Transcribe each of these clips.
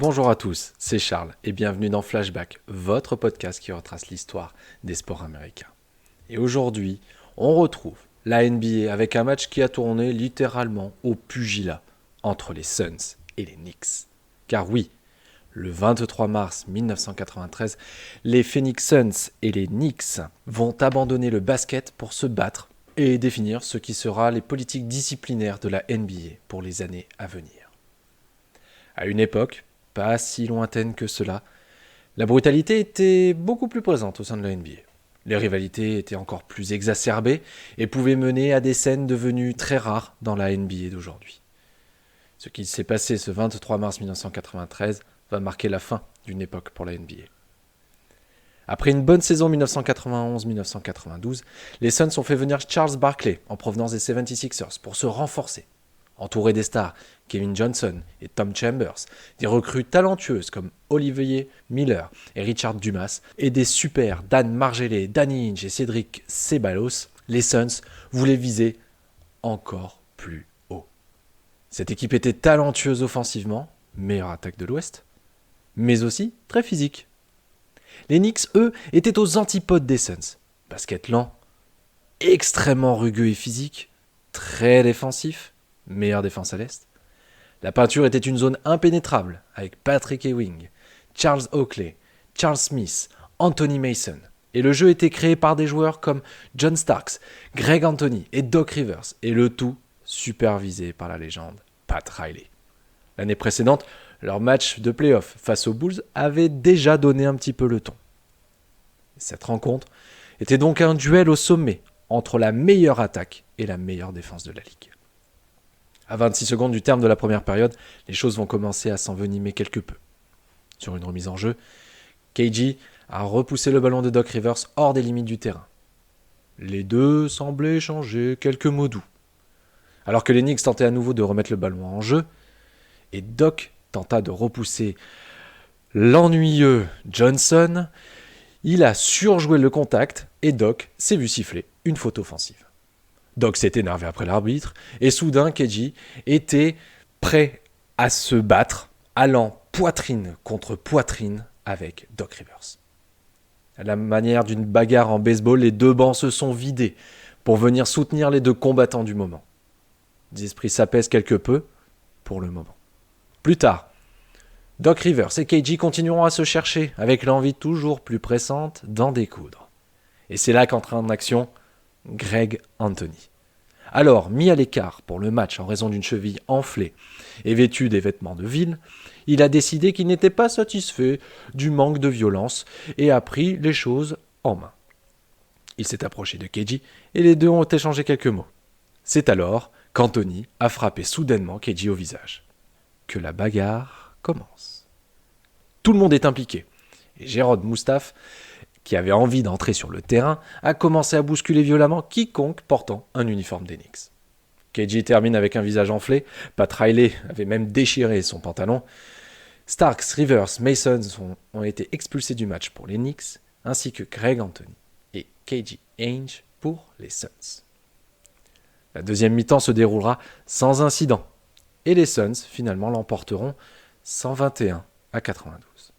Bonjour à tous, c'est Charles et bienvenue dans Flashback, votre podcast qui retrace l'histoire des sports américains. Et aujourd'hui, on retrouve la NBA avec un match qui a tourné littéralement au pugilat entre les Suns et les Knicks. Car oui, le 23 mars 1993, les Phoenix Suns et les Knicks vont abandonner le basket pour se battre et définir ce qui sera les politiques disciplinaires de la NBA pour les années à venir. À une époque, pas si lointaine que cela, la brutalité était beaucoup plus présente au sein de la NBA. Les rivalités étaient encore plus exacerbées et pouvaient mener à des scènes devenues très rares dans la NBA d'aujourd'hui. Ce qui s'est passé ce 23 mars 1993 va marquer la fin d'une époque pour la NBA. Après une bonne saison 1991-1992, les Suns ont fait venir Charles Barkley en provenance des 76ers pour se renforcer. Entouré des stars Kevin Johnson et Tom Chambers, des recrues talentueuses comme Olivier Miller et Richard Dumas, et des supers Dan Margellet, Danny Ainge et Cédric Ceballos, les Suns voulaient viser encore plus haut. Cette équipe était talentueuse offensivement, meilleure attaque de l'Ouest, mais aussi très physique. Les Knicks, eux, étaient aux antipodes des Suns. Basket lent, extrêmement rugueux et physique, très défensif, meilleure défense à l'Est. La peinture était une zone impénétrable avec Patrick Ewing, Charles Oakley, Charles Smith, Anthony Mason. Et le jeu était créé par des joueurs comme John Starks, Greg Anthony et Doc Rivers. Et le tout supervisé par la légende Pat Riley. L'année précédente, leur match de play-off face aux Bulls avait déjà donné un petit peu le ton. Cette rencontre était donc un duel au sommet entre la meilleure attaque et la meilleure défense de la ligue. À 26 secondes du terme de la première période, les choses vont commencer à s'envenimer quelque peu. Sur une remise en jeu, KG a repoussé le ballon de Doc Rivers hors des limites du terrain. Les deux semblaient échanger quelques mots doux. Alors que les Knicks tentaient à nouveau de remettre le ballon en jeu, et Doc tenta de repousser l'ennuyeux Johnson, il a surjoué le contact et Doc s'est vu siffler une faute offensive. Doc s'est énervé après l'arbitre et soudain KG était prêt à se battre, allant poitrine contre poitrine avec Doc Rivers. À la manière d'une bagarre en baseball, les deux bancs se sont vidés pour venir soutenir les deux combattants du moment. Les esprits s'apaisent quelque peu pour le moment. Plus tard, Doc Rivers et KG continueront à se chercher avec l'envie toujours plus pressante d'en découdre. Et c'est là qu'entre en action Greg Anthony. Alors, mis à l'écart pour le match en raison d'une cheville enflée et vêtu des vêtements de ville, il a décidé qu'il n'était pas satisfait du manque de violence et a pris les choses en main. Il s'est approché de KG et les deux ont échangé quelques mots. C'est alors qu'Anthony a frappé soudainement KG au visage. Que la bagarre commence. Tout le monde est impliqué. Et Gérard Moustaphe, qui avait envie d'entrer sur le terrain, a commencé à bousculer violemment quiconque portant un uniforme des Knicks. KG termine avec un visage enflé, Pat Riley avait même déchiré son pantalon. Starks, Rivers, Mason ont été expulsés du match pour les Knicks, ainsi que Greg Anthony et KG Ainge pour les Suns. La deuxième mi-temps se déroulera sans incident, et les Suns finalement l'emporteront 121 à 92.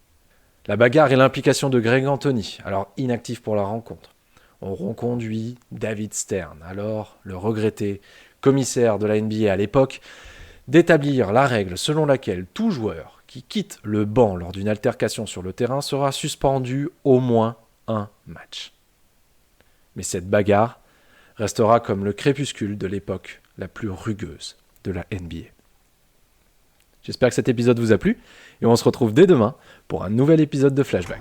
La bagarre et l'implication de Greg Anthony, alors inactif pour la rencontre, auront conduit David Stern, alors le regretté commissaire de la NBA à l'époque, d'établir la règle selon laquelle tout joueur qui quitte le banc lors d'une altercation sur le terrain sera suspendu au moins un match. Mais cette bagarre restera comme le crépuscule de l'époque la plus rugueuse de la NBA. J'espère que cet épisode vous a plu et on se retrouve dès demain pour un nouvel épisode de Flashback.